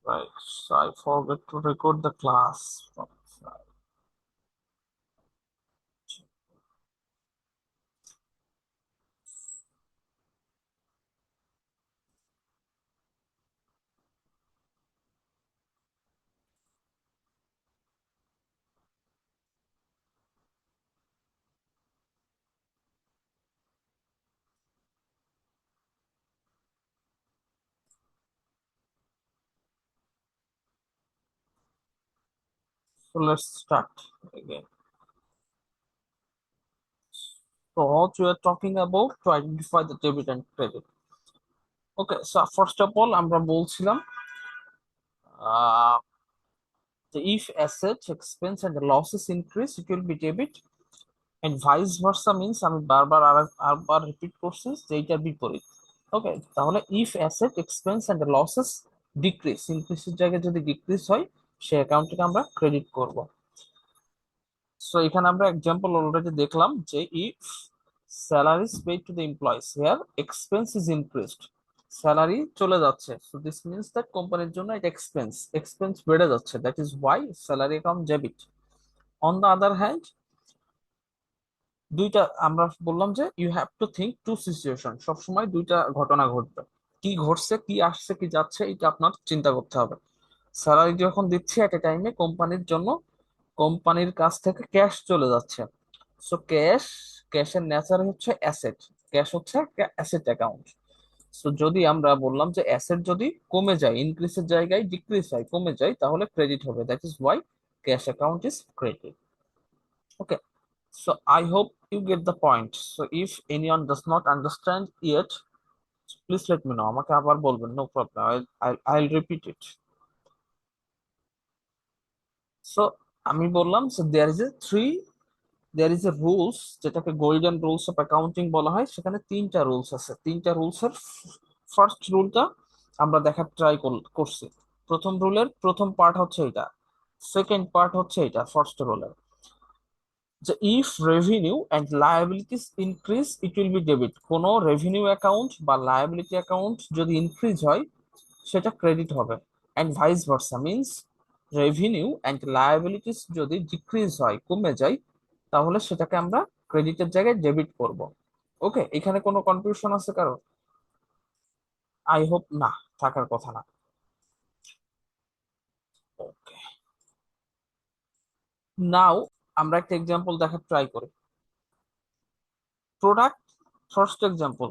Right. So I forgot to record the class. So let's start again. So what we are talking about to identify the debit and credit. Okay, so first of all আমরা বলছিলাম uh, the if assets expense and the losses increase it will be debit and vice versa means আমি বারবার আরবার repeat করছি যে এইটার বিপরীত। ওকে, তাহলে if asset expense and the losses decrease ইনক্রিজের জায়গায় যদি ডিক্রিজ হয় সেই অ্যাকাউন্টটাকে আমরা ক্রেডিট করব। সো এখানে আমরা এক্সাম্পল অলরেডি দেখলাম যে if salaries paid to the employees here expense is increased, salary চলে যাচ্ছে, সো দিস মিন্স দ্যাট কোম্পানির জন্য এটা এক্সপেন্স এক্সপেন্স বেড়ে যাচ্ছে, that is why salary account debit. On the other hand দুইটা আমরা বললাম যে you have to think to situation, সবসময় দুইটা ঘটনা ঘটবে, কি ঘটছে কি আসছে কি যাচ্ছে এটা আপনার চিন্তা করতে হবে। স্যালারি যখন দিচ্ছে এট এ টাইমে কোম্পানির জন্য কোম্পানির কাছ থেকে ক্যাশ চলে যাচ্ছে, সো ক্যাশের নেচার হচ্ছে অ্যাসেট, ক্যাশ হচ্ছে একটা অ্যাসেট অ্যাকাউন্ট। সো যদি আমরা বললাম যে অ্যাসেট যদি কমে যায় ইনক্রিজের জায়গায় ডিক্রিজ হয় কমে যায় তাহলে ক্রেডিট হবে, that is why cash account is credit. Okay, so I hope you get the point. So if anyone does not understand yet, please let me know, আমাকে আবার বলবেন, no problem, I'll repeat it. So আমি বললাম so there is a rules যেটাকে golden rules of accounting বলা হয়, সেখানে তিনটা রুলস আছে, তিনটা রুলসের ফার্স্ট রুলটা আমরা দেখার ট্রাই করছি। প্রথম রুলের প্রথম পার্ট হচ্ছে এটা, সেকেন্ড পার্ট হচ্ছে এটা ফার্স্ট রুলের, যে if revenue and liabilities increase it will B debit, কোনো রেভিনিউ অ্যাকাউন্ট বা লায়াবিলিটি অ্যাকাউন্ট যদি ইনক্রিজ হয় সেটা ক্রেডিট হবে, and vice versa means revenue and liabilities যদি ডিক্রিজ হয় কমে যায় তাহলে সেটাকে আমরা ক্রেডিটের জায়গায় ডেবিট করব। ওকে, এখানে কোনো কনফিউশন আছে কারো? আই হোপ না, থাকার কথা না। ওকে, নাও আমরা একটা এক্সাম্পল দেখার ট্রাই করি। প্রোডাক্ট ফার্স্ট এক্সাম্পল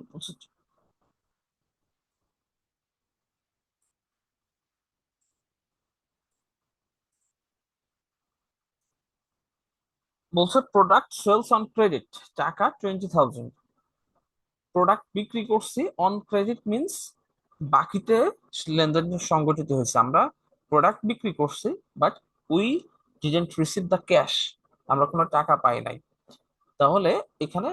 বলছে প্রোডাক্ট সেলস অন ক্রেডিট, টাকা 20,000, প্রোডাক্ট বিক্রি করছি অন ক্রেডিট মিন্স বাকিতে লেনদেন সংগঠিত হয়েছে, আমরা প্রোডাক্ট বিক্রি করছি but we didn't receive the cash, আমরা কোনো টাকা পাই নাই, তাহলে এখানে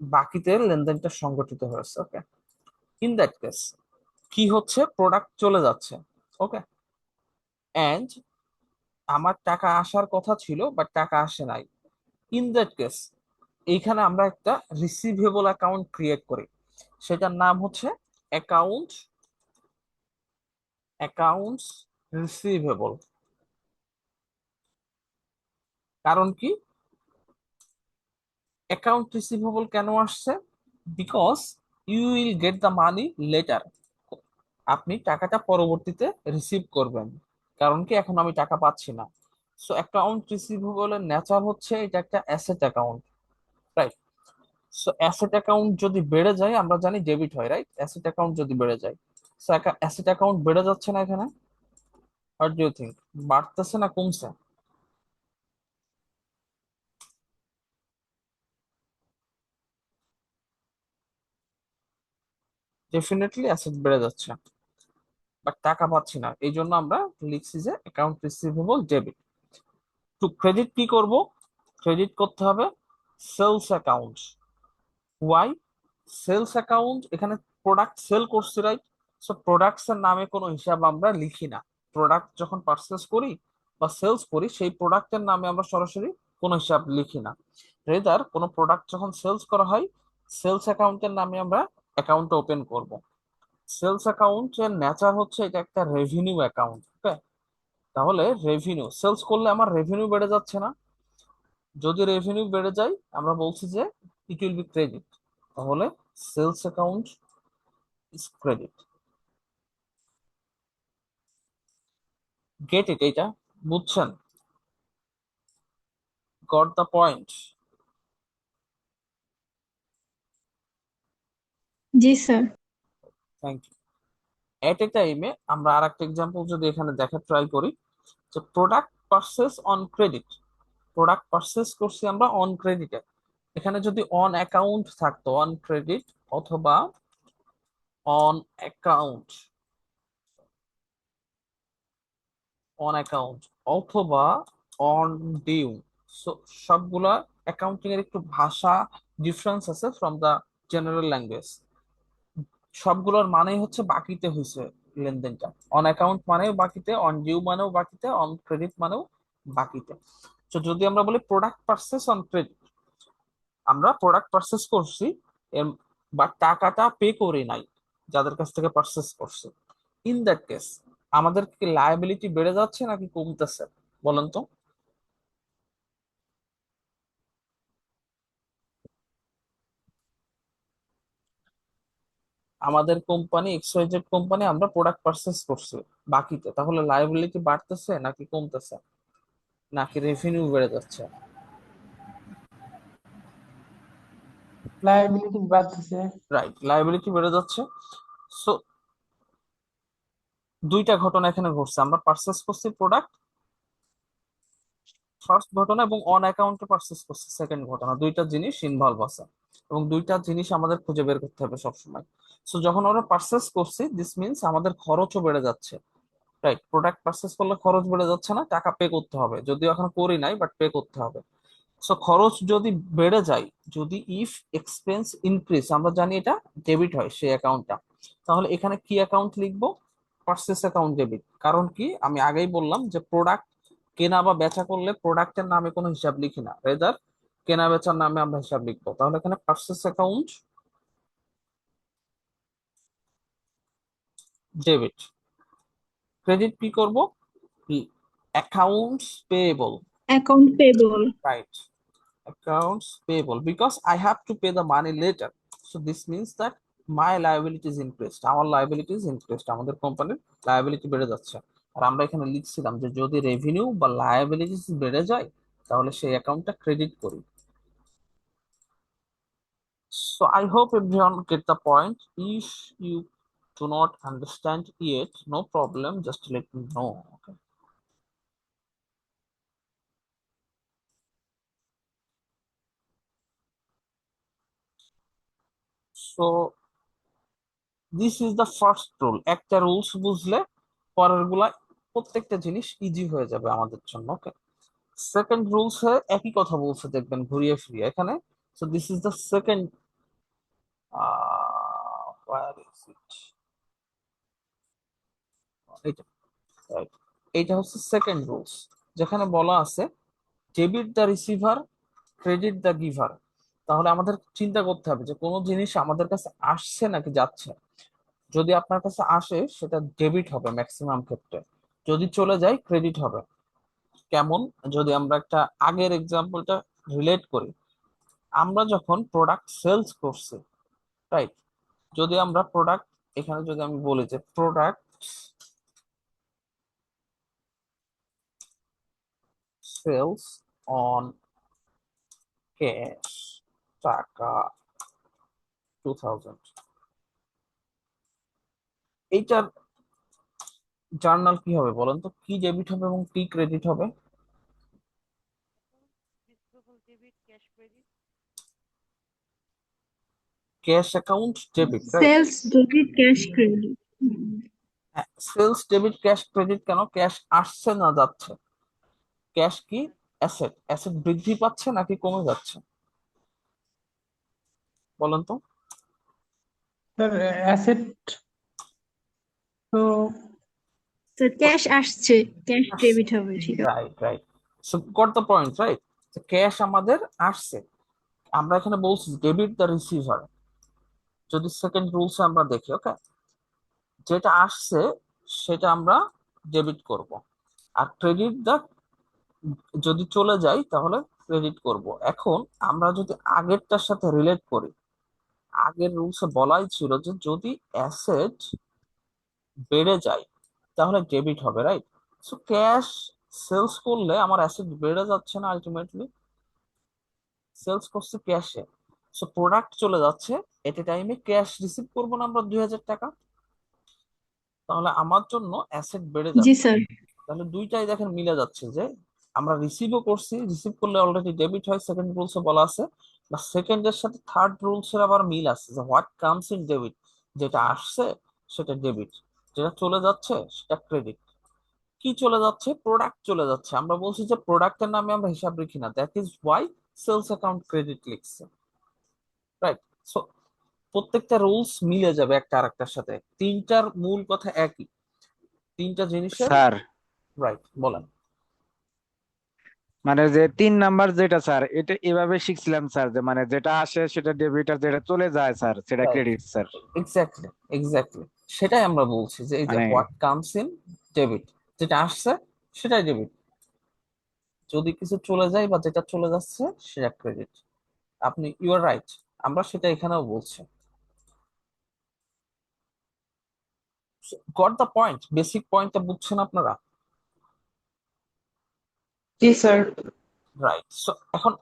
বাকিতে লেনদেনটা সংগঠিত হয়েছে। ওকে, ইন দ্যাট কেস কি হচ্ছে, প্রোডাক্ট চলে যাচ্ছে। ওকে, এন্ড আমার টাকা আসার কথা ছিল বাট টাকা আসে নাই, ইন দ্যাট কেস এইখানে আমরা একটা রিসিভেবল অ্যাকাউন্ট ক্রিয়েট করি, সেটার নাম হচ্ছে অ্যাকাউন্ট অ্যাকাউন্টস রিসিভেবল। কারণ কি অ্যাকাউন্ট রিসিভেবল কেন আসছে? Because you will get the money later, আপনি টাকাটা পরবর্তীতে রিসিভ করবেন, কারণ কি এখন আমি টাকা পাচ্ছি না। সো অ্যাকাউন্ট রিসিভেবলের নেচার হচ্ছে এটা একটা asset account, right? So asset account যদি বেড়ে যায় আমরা জানি ডেবিট হয়, রাইট? অ্যাসেট অ্যাকাউন্ট যদি বেড়ে যায়, সো অ্যাসেট অ্যাকাউন্ট বেড়ে যাচ্ছে না এখানে, হোয়াট ডু ইউ থিঙ্ক, বাড়তেছে না কমছে? ডেফিনেটলি অ্যাসেট বেড়ে যাচ্ছে বাট টাকা পাচ্ছি না, এই জন্য আমরা লিখছি যে account receivable debit. To credit কি করব, ক্রেডিট করতে হবে sales account. Why sales account, এখানে প্রোডাক্ট সেল করছি, রাইট? সো প্রোডাক্টস এর নামে কোনো হিসাব আমরা লিখি না, প্রোডাক্ট যখন পারচেস করি বা সেলস করি সেই প্রোডাক্টের নামে আমরা সরাসরি কোনো হিসাব লিখি না, রেদার কোনো প্রোডাক্ট যখন সেলস করা হয় সেলস অ্যাকাউন্টের নামে আমরা অ্যাকাউন্ট ওপেন করব। সেলস অ্যাকাউন্টের নেচার হচ্ছে এটা একটা রেভিনিউ অ্যাকাউন্ট, ওকে? তাহলে রেভিনিউ সেলস করলে আমার রেভিনিউ বেড়ে যাচ্ছে না? যদি রেভিনিউ বেড়ে যায় আমরা বলছি যে ইট উইল বি ক্রেডিট। তাহলে sales account is credit. Get it? এটা বুঝছেন? Got the point? জি sir. Thank you. At a টাইমে আমরা আর একটা এক্সাম্পল যদি এখানে দেখা ট্রাই করি, যে product purchase on credit. Product purchase করছি আমরা অন ক্রেডিটে। এখানে যদি অন অ্যাকাউন্ট থাকতো, অন ক্রেডিট অথবা অন অ্যাকাউন্ট, অন অ্যাকাউন্ট অথবা অন ডিউ। সো সবগুলা অ্যাকাউন্টিং এর একটু ভাষা ডিফারেন্স আছে ফ্রম দা জেনারেল ল্যাঙ্গুয়েজ। সবগুলোর মানেই হচ্ছে বাকিতে হয়েছে লেনদেনটা। অন অ্যাকাউন্ট মানেও বাকিতে, অন ডিউ মানেও বাকিতে, অন ক্রেডিট মানেও বাকিতে। তো যদি আমরা বলি প্রোডাক্ট পারচেস অন ক্রেডিট, আমরা প্রোডাক্ট পারচেস করছি বা টাকাটা পে করি নাই যাদের কাছ থেকে পারচেস করছি, ইন দ্যাট কেস আমাদের কি লায়াবিলিটি বেড়ে যাচ্ছে নাকি কমতেছে? বলেন তো। আমাদের কোম্পানি এক্সওয়াইজেড কোম্পানি, আমরা প্রোডাক্ট পারচেস করছি বাকিতে, তাহলে লায়াবিলিটি বাড়তেছে নাকি কমতেছে, নাকি রেভিনিউ বেড়ে যাচ্ছে? লায়াবিলিটি বাড়তেছে। রাইট, লায়াবিলিটি বেড়ে যাচ্ছে। সো দুইটা ঘটনা এখানে ঘটছে, আমরা পারচেস করছি প্রোডাক্ট ফার্স্ট ঘটনা, এবং অন অ্যাকাউন্টে পারচেস করছি সেকেন্ড ঘটনা। দুইটা জিনিস ইনভলভ আছে এবং দুইটা জিনিস আমাদের খুঁজে বের করতে হবে সবসময়। সো যখন আমরা পারচেস করছি, দিস মিনস আমাদের খরচও বেড়ে যাচ্ছে। রাইট, প্রোডাক্ট পারচেস করলে খরচ বেড়ে যাচ্ছে না? টাকা পে করতে হবে, যদিও এখন করি নাই, বাট পে করতে হবে। সো খরচ যদি বেড়ে যায়, যদি ইফ এক্সপেন্স ইনক্রিজ, আমরা জানি এটা ডেবিট হয় সেই অ্যাকাউন্টটা, তাহলে এখানে কি অ্যাকাউন্ট লিখবো? Purchase account debit. কারণ কি, আমি আগেই বললাম যে প্রোডাক্ট কেনা বা বেচা করলে প্রোডাক্টের নামে কোনো হিসাব লিখি না, রেদার কেনা বেচার নামে আমরা হিসাব লিখবো। তাহলে এখানে পারচেস অ্যাকাউন্ট ডেবিট। ক্রেডিট কি করব? Accounts payable. Account payable. Right, accounts payable because I have to pay the money later. So this means that my liability is increased. আমার liability is increased, আমাদের কোম্পানির liability বেড়ে যাচ্ছে। আর আমরা এখানে লিখছিলাম যে যদি রেভিনিউ বা liabilities বেড়ে যায় তাহলে সেই অ্যাকাউন্টটা ক্রেডিট করি। So I hope everyone get the point. If you do not understand yet, no problem, just let me know. Okay. So this is the first rule. একটা রুলস বুঝলে পরের গুলা প্রত্যেকটা জিনিস ইজি হয়ে যাবে আমাদের জন্য, ওকে? সেকেন্ড রুলস একই কথা বলছে, দেখবেন ঘুরিয়ে ফিরিয়ে এখানে। So this is the second, where is it? এইটা, right. এইটা হচ্ছে সেকেন্ড রুলস, যেখানে বলা আছে debit the receiver, credit the giver. তাহলে আমাদের চিন্তা করতে হবে যে কোনো জিনিস আমাদের কাছে আসছে নাকি যাচ্ছে। যদি আপনার কাছে আসে সেটা ডেবিট হবে ম্যাক্সিমাম ক্ষেত্রে, যদি চলে যায় ক্রেডিট হবে। কেমন? যদি আমরা একটা আগের এক্সাম্পলটা রিলেট করি, আমরা যখন প্রোডাক্ট সেলস করছি, রাইট? যদি আমরা প্রোডাক্ট, এখানে যদি আমি বলি যে প্রোডাক্ট সেলস অন ক্যাশ, টাকা 2000, এইটার জার্নাল কি হবে বলেন তো? কি ডেবিট হবে এবং কি ক্রেডিট হবে? Cash account debit, right? Sales debit cash credit. Sales debit cash credit. কেন? ক্যাশ আসছে না যাচ্ছে? ক্যাশ কি অ্যাসেট, অ্যাসেট বৃদ্ধি পাচ্ছে নাকি কমে যাচ্ছে বলেন তো? স্যার অ্যাসেট তো স্যার ক্যাশ আসছে, ক্যাশ ডেবিট হবে, ঠিক আছে। Right, right. So goat the point, right? Cash আমাদের আসছে, আমরা এখানে বলছি ডেবিট দ্য রিসিভার। যদি সেকেন্ড রুলস আমরা দেখি, ওকে, যেটা আসছে সেটা আমরা ডেবিট করব, আর ক্রেডিট দা যদি চলে যায় তাহলে ক্রেডিট করব। এখন আমরা যদি আগেরটার সাথে রিলেট করি, আগের রুলসে বলাই ছিল যে যদি অ্যাসেট বেড়ে যায় তাহলে ডেবিট হবে, রাইট? সো ক্যাশ সেলস করলে আমার অ্যাসেট বেড়ে যাচ্ছে না, আলটিমেটলি সেলস করছে ক্যাশে, সো প্রোডাক্ট চলে যাচ্ছে, এট এ টাইমে ক্যাশ রিসিভ করবো না আমরা 2,000 টাকা, তাহলে আমার জন্য অ্যাসেট বেড়ে জি যাচ্ছে। স্যার। তাহলে দুইটাই দেখেন মিলে যাচ্ছে যে আমরা রিসিভও করছি, রিসিভ করলে অলরেডি ডেবিট হয়, সেকেন্ড রুলসে বলা আছে, বা সেকেন্ডের সাথে থার্ড রুলসের আবার মিল আছে যে হোয়াট কামস ইন ডেবিট, যেটা আসছে সেটা ডেবিট, যেটা চলে যাচ্ছে সেটা ক্রেডিট। কি চলে যাচ্ছে? প্রোডাক্ট চলে যাচ্ছে, আমরা বলছি যে প্রোডাক্টের নামে আমরা হিসাব রাখি না, that is why sales account credit লিখছে, রাইট? সো প্রত্যেকটা রুলস মিলে যাবে একটা আরেকটার সাথে, তিনটার মূল কথা একই, তিনটা জিনিসের। স্যার রাইট, বলেন। মানে যে 3 নাম্বার যেটা স্যার, এটা এভাবে শিখছিলাম স্যার, যে মানে যেটা আসে সেটা ডেবিট, আর যেটা চলে যায় স্যার সেটা right, credit sir. Exactly, exactly, সেটাই আমরা বলছি যে এই যে মানে হোয়াট কামস ইন ডেবিট, যেটা আসছে সেটাই ডেবিট, যদি কিছু চলে যায় বা যেটা চলে যাচ্ছে সেটা ক্রেডিট। আপনি ইউ আর রাইট, আমরা সেটা এখানেও বলছি। গট দ্য পয়েন্ট, বেসিক পয়েন্টটা বুঝছেন আপনারা? জি স্যার। রাইট, সো এখন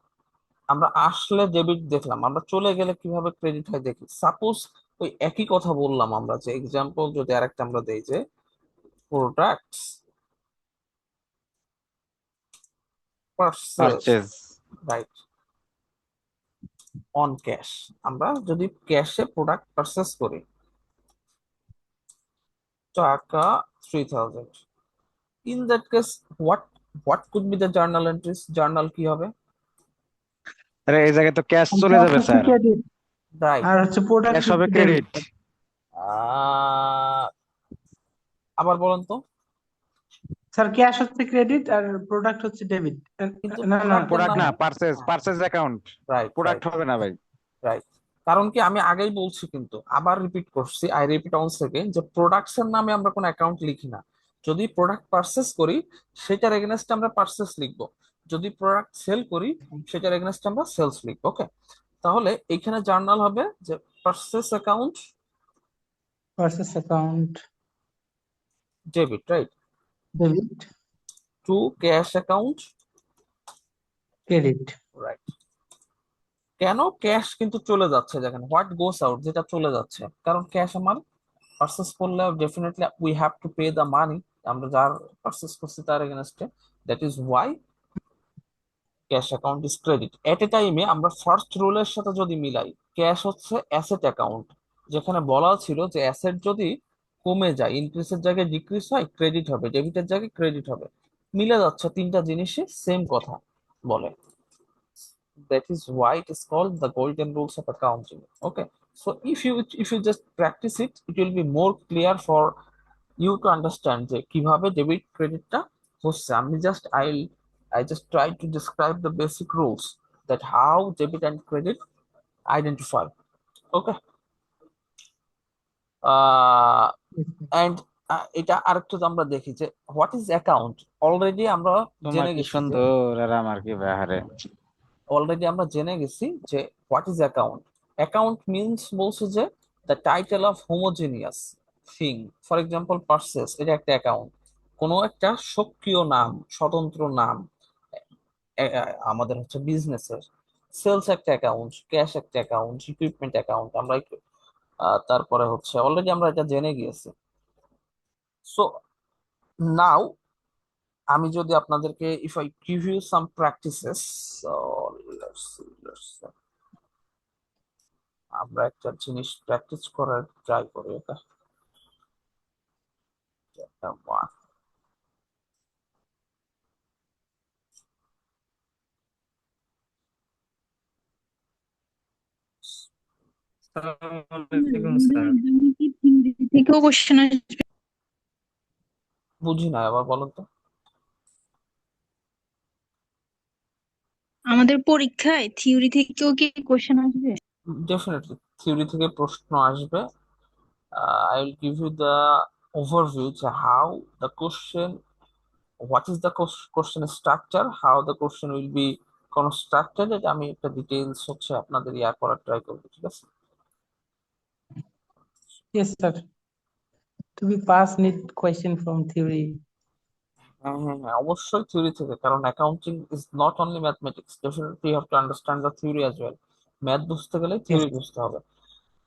আমরা আসলে ডেবিট দেখলাম, আমরা চলে গেলে কিভাবে ক্রেডিট হয় দেখি। সাপোজ ওই একই কথা বললাম আমরা, যে এক্সাম্পল যদি আরেকটা আমরা দেই যে products purchase, purchase. Right, on cash, আমরা যদি ক্যাশে প্রোডাক্ট পারচেস করি টাকা 3,000, in that case what what could be the journal entries, journal কি হবে? আরে এই জায়গায় তো ক্যাশ চলে ক্যাশ যাবে হচ্ছে স্যার, ক্রেডিট রাইট, আর হচ্ছে প্রোডাক্ট ক্যাশ হবে হচ্ছে ডেবিট। ক্রেডিট। আবার বলেন তো। স্যার ক্যাশ হচ্ছে ক্রেডিট আর প্রোডাক্ট হচ্ছে ডেবিট। কিন্তু না না প্রোডাক্টের প্রোডাক্ট না, নামে, purchase, purchase account, right product right হবে না ভাই। রাইট, কারণ কি আমি আগেই বলছি, কিন্তু আবার রিপিট করছি, আই রিপিট অন সেকেন্ড, যে প্রোডাক্টস এর নামে আমরা কোনো অ্যাকাউন্ট লিখি না। যদি প্রোডাক্ট পারচেস করি সেটার এগেনস্টে আমরা পারচেস লিখবো, যদি প্রোডাক্ট সেল করি সেটার এগেনস্টে আমরা সেলস লিখবো। ওকে, তাহলে এইখানে জার্নাল হবে যে purchase account purchase account debit, right, debit two cash account, credit. Right. কেন ক্যাশ কিন্তু চলে যাচ্ছে, দেখেন হোয়াট গোস আউট, যেটা চলে যাচ্ছে, কারণ ক্যাশ আমার পারচেস করলে definitely we have to pay the money, আমরা যার পারচেস করছি তার এগেনস্টে, that is why cash account is credit. At a টাইমে আমরা ফার্স্ট রুলের সাথে যদি মিলাই, ক্যাশ হচ্ছে অ্যাসেট অ্যাকাউন্ট, যেখানে বলা ছিল যে অ্যাসেট যদি কমে যায়, ইনক্রিজের জায়গায় ডিক্রিজ হয় ক্রেডিট হবে, ডেবিটের জায়গায় ক্রেডিট হবে, মিলে যাচ্ছে, তিনটা জিনিসই সেম কথা বলে। That is why it is called the golden rules of accounting. Okay, so if you just practice it, it will be more clear for you to understand যে কিভাবে ডেবিট ক্রেডিটটা হচ্ছে। আমি just I just try to describe the basic rules that how debit and credit identify. Okay, and এটা আরেকটু আমরা দেখি যে what is account. Already আমরা তোমার জেনে কি গেছি যে সুন্দর আর আমার কি বাহারে। যে what is account. Account means বলছে যে the title of homogeneous thing, for example purchase, এটা একটা অ্যাকাউন্ট, কোনো একটা সক্রিয় নাম, স্বতন্ত্র নাম, আমাদের হচ্ছে বিজনেসের। সেলস একটা অ্যাকাউন্ট, ক্যাশ একটা অ্যাকাউন্ট, ইকুইপমেন্ট অ্যাকাউন্ট, আমরা তারপরে হচ্ছে অলরেডি আমরা এটা জেনে গিয়েছি। সো নাও আমি যদি আপনাদেরকে if I give you some practices, আমরা একটা জিনিস প্র্যাকটিস করার ট্রাই করি। ওকে, আসসালামু স্যার। থেকেও কোশ্চেন আসবে? বুঝি না, আবার বলেন তো। আমাদের পরীক্ষায় থিওরি থেকেও কি কোশ্চেন আসবে? ডেফিনেটলি থিওরি থেকে প্রশ্ন আসবে, I will give you the overview to how the question, what is the question structure, how the question will be constructed, এটা আমি একটা ডিটেইলস হচ্ছে আপনাদের ইয়া করার ট্রাই করবো, ঠিক আছে? Yes, sir. To be pass, need question from theory. হ্যাঁ হ্যাঁ হ্যাঁ, অবশ্যই থিওরি থেকে, কারণ accounting is not only mathematics, definitely you have to understand the theory as well. Math বুঝতে গেলে Yes, থিওরি বুঝতে হবে।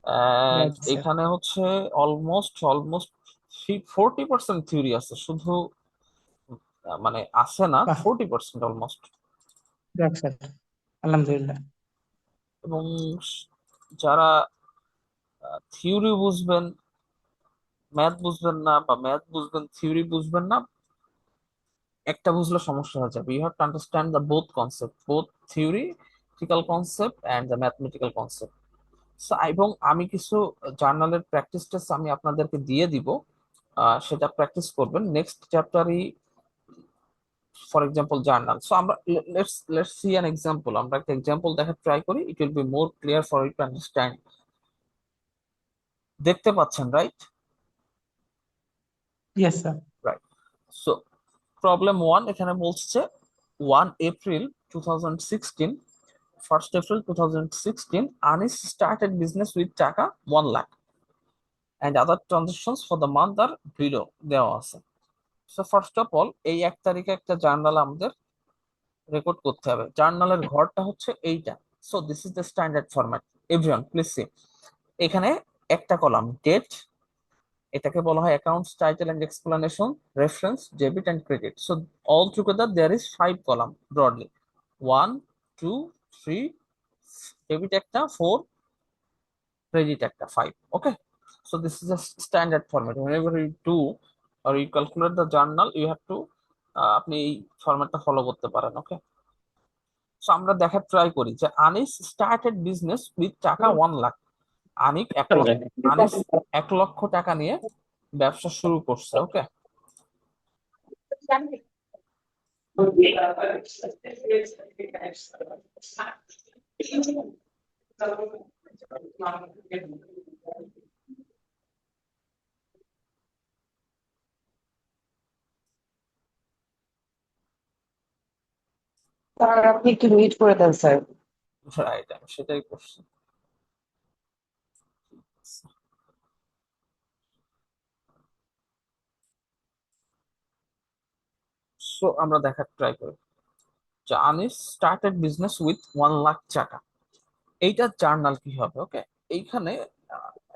And right, sir. এখানে হচ্ছে অলমোস্ট 40% থিওরি আছে, শুধু মানে আছে না, Wow, 40% almost. right, sir. Alhamdulillah. এবং যারা থিওরি বুঝবেন, ম্যাথ বুঝবেন না, বা ম্যাথ বুঝবেন থিওরি বুঝবেন না, একটা বুঝলে সমস্যা হয়ে যাবে। You have to understand the both concept, both theoretical concept and the mathematical concept. এবং আমি কিছু জার্নালের প্র্যাকটিস টেস্ট আমি আপনাদেরকে দিয়ে দিব, সেটা প্র্যাকটিস করবেন নেক্সট চ্যাপ্টারই। ফর এক্সাম্পল জার্নাল, সো আমরা লেটস সি অ্যান এক্সাম্পল, আমরা একটা এক্সাম্পল দেখার ট্রাই করি, it will be more clear for you to understand. দেখতে পাচ্ছেন, right? Yes, sir. Right. So problem 1 এখানে বলছে যে 1 April 2016, 1 April 2016, Anis started business with টাকা 1 lakh and other transactions for the month are below দেওয়া আছে। So first of all এই 1 তারিখে একটা জার্নাল আমাদের রেকর্ড করতে হবে। জার্নালের ঘরটা হচ্ছে এইটা। So this is the standard format, everyone please see. এখানে একটা কলাম ডেট, এটাকে বলা হয় accounts title and explanation, reference, debit and credit. So all together there is 5 column broadly, 1 2 3, debit একটা 4, ক্রেডিট একটা 5। ওকে, so this is a standard format. Whenever you do or you calculate the journal, you have to আপনি এই ফরম্যাটটা follow করতে পারেন। ওকে, so আমরা দেখার try করি যে আনিস স্টার্টেড বিজনেস উইথ টাকা 1 লাখ। আনিস 1 লক্ষ টাকা নিয়ে ব্যবসা শুরু করছে। ওকে, স্যার আপনি একটু মিউট করে দেন স্যার। রাইট, আমি সেটাই করছি। সো আমরা দেখার ট্রাই করি যে Anis started business with 1 lakh টাকা, এইটা জার্নাল কি হবে। ওকে, এইখানে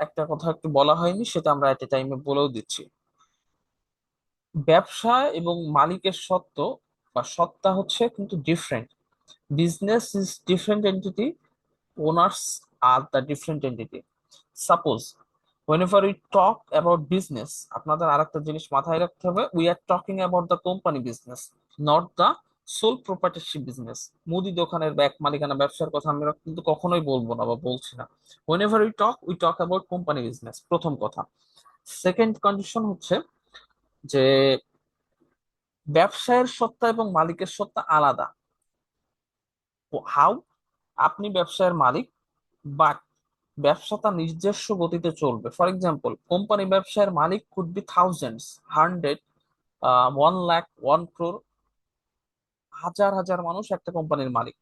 একটা কথা একটু বলা হয়নি, সেটা আমরা এট এ টাইমে বলেও দিচ্ছি। ব্যবসা এবং মালিকের সত্ত্ব বা সত্তা হচ্ছে কিন্তু different. Business is different entity, owners are the different entity. Suppose whenever we talk about business, আপনাদের আরেকটা জিনিস মাথায় রাখতে হবে, we are talking about the company business, not the sole proprietorship business। মুদি দোকানের বা এক মালিকানা ব্যবসার কথা আমরা কিন্তু কখনোই বলবো না বা বলছি না। whenever we talk about company business, প্রথম কথা। সেকেন্ড কন্ডিশন হচ্ছে যে ব্যবসায়ের সত্তা এবং মালিকের সত্তা আলাদা। হাউ? আপনি ব্যবসায়ের মালিক, বাট ব্যবসা তার নিজস্ব গতিতে চলবে। ফর এক্সাম্পল, কোম্পানি ব্যবসায়ের মালিক could be thousands, hundred, 1 lakh, 1 crore, হাজার হাজার মানুষ একটা কোম্পানির মালিক।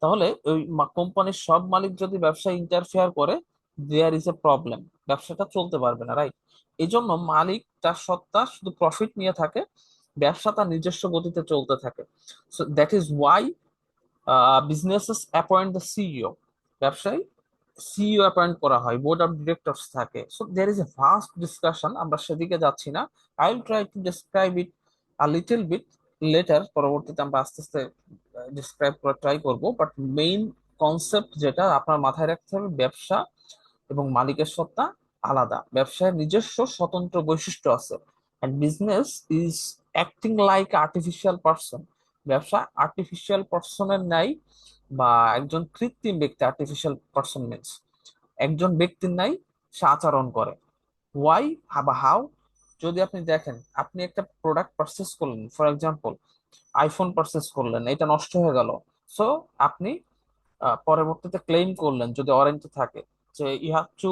তাহলে ওই কোম্পানির সব মালিক যদি ব্যবসায় ইন্টারফেয়ার করে, দেয়ার ইজ এ প্রবলেম, ব্যবসাটা চলতে পারবে না, রাইট? এই জন্য মালিক তার সত্তা শুধু প্রফিট নিয়ে থাকে, ব্যবসা তার নিজস্ব গতিতে চলতে থাকে। So that is why businesses appoint the CEO, ব্যবসায় সিইও অ্যাপয়েন্ট করা হয়, বোর্ড অফ ডিরেক্টরস থাকে। So there is a vast discussion, আমরা সেদিকে যাচ্ছি না। I will try to describe it a little bit later, পরবর্তীতে আমরা আস্তে আস্তে ডিসক্রাইব করার ট্রাই করব। বাট মেইন কনসেপ্ট যেটা আপনার মাথায় রাখতে হবে, ব্যবসা এবং মালিকের সত্তা আলাদা, ব্যবসায়ের নিজস্ব স্বতন্ত্র বৈশিষ্ট্য আছে। And business is acting like artificial person, ব্যবসা আর্টিফিশিয়াল পার্সনের ন্যায়, বা একজন কৃত্রিম ব্যক্তি, আর্টিফিশিয়াল পার্সন মিনস একজন ব্যক্তির ন্যায় সে আচরণ করে। ওয়াই বা হাউ? যদি আপনি দেখেন, আপনি একটা প্রোডাক্ট পারচেস করলেন, ফর এক্সাম্পল আইফোন পারচেস করলেন, এটা নষ্ট হয়ে গেল। সো আপনি পরবর্তীতে ক্লেম করলেন, যদি ওয়ারেন্টি থাকে, যে you have to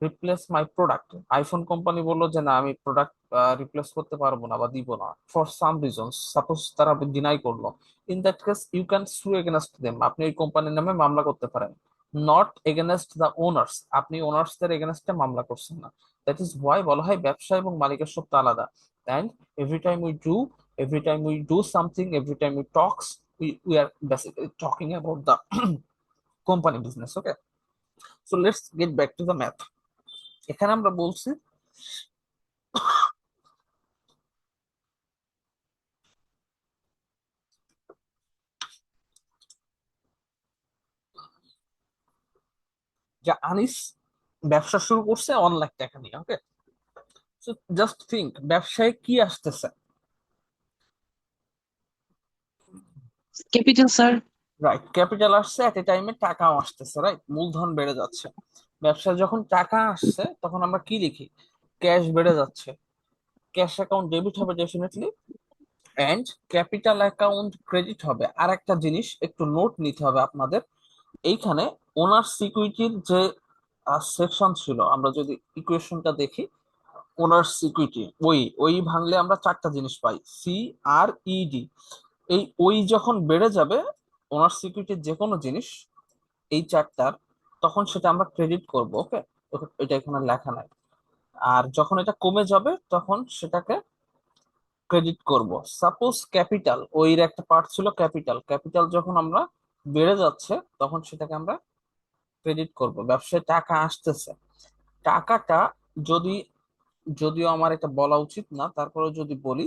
replace my product. IPhone company বললো যে না, আমি প্রোডাক্ট রিপ্লেস করতে পারবো না বা দিব না ফর সাম রিজনস, সাপোজ তারা ডিনাই করলো। In that case you can sue against them, আপনি এই কোম্পানির নামে মামলা করতে পারেন। নট এগেনস্ট দ্য ওনার্স, আপনি ওনার্সদের এগেনস্টে মামলা করছেন না। দ্যাট ইজ ওয়াই বলা হয় ব্যবসা এবং মালিকের সত্ত্ব আলাদা। And every time we do, every time we do something, every time we talks, we are basically talking about the company business. Okay, so let's get back to the math. এখানে আমরা বলছি যে আনিস ব্যবসা শুরু করছে 1 লাখ টাকা নিয়ে। ওকে, সো জাস্ট থিঙ্ক ব্যবসায় কি আসতেছে। Capital, sir. রাইট, ক্যাপিটাল আসছে, এট এ টাইমে টাকাও আসতেছে, রাইট, মূলধন বেড়ে যাচ্ছে। ব্যবসায় যখন টাকা আসছে তখন আমরা কি লিখি? ক্যাশ বেড়ে যাচ্ছে, ক্যাশ অ্যাকাউন্ট ডেবিট হবে definitely, and capital account credit হবে। আর একটা জিনিস একটু নোট নিতে হবে আপনাদের, এইখানে ওনার সিকিউরিটির যে সেকশন ছিল, আমরা যদি ইকুয়েশনটা দেখি, ওনার সিকিউরিটি ওই ওই ভাঙলে আমরা 4টা জিনিস পাই, সি আর ইডি। এই ওই যখন বেড়ে যাবে ওনার সিকিউরিটির যে কোনো জিনিস এই 4টার, তখন সেটা আমরা ক্রেডিট করব। ওকে, এটা এখানে লেখা নাই। আর যখন এটা কমে যাবে তখন সেটাকে ক্রেডিট করব। সাপোজ ক্যাপিটাল, ওইর একটা পার্ট ছিল ক্যাপিটাল, ক্যাপিটাল যখন আমরা বেড়ে যাচ্ছে তখন সেটাকে আমরা ক্রেডিট করব। ব্যবসায় টাকা আসতেছে, টাকাটা যদি, যদিও আমার এটা বলা উচিত না, তারপরে যদি বলি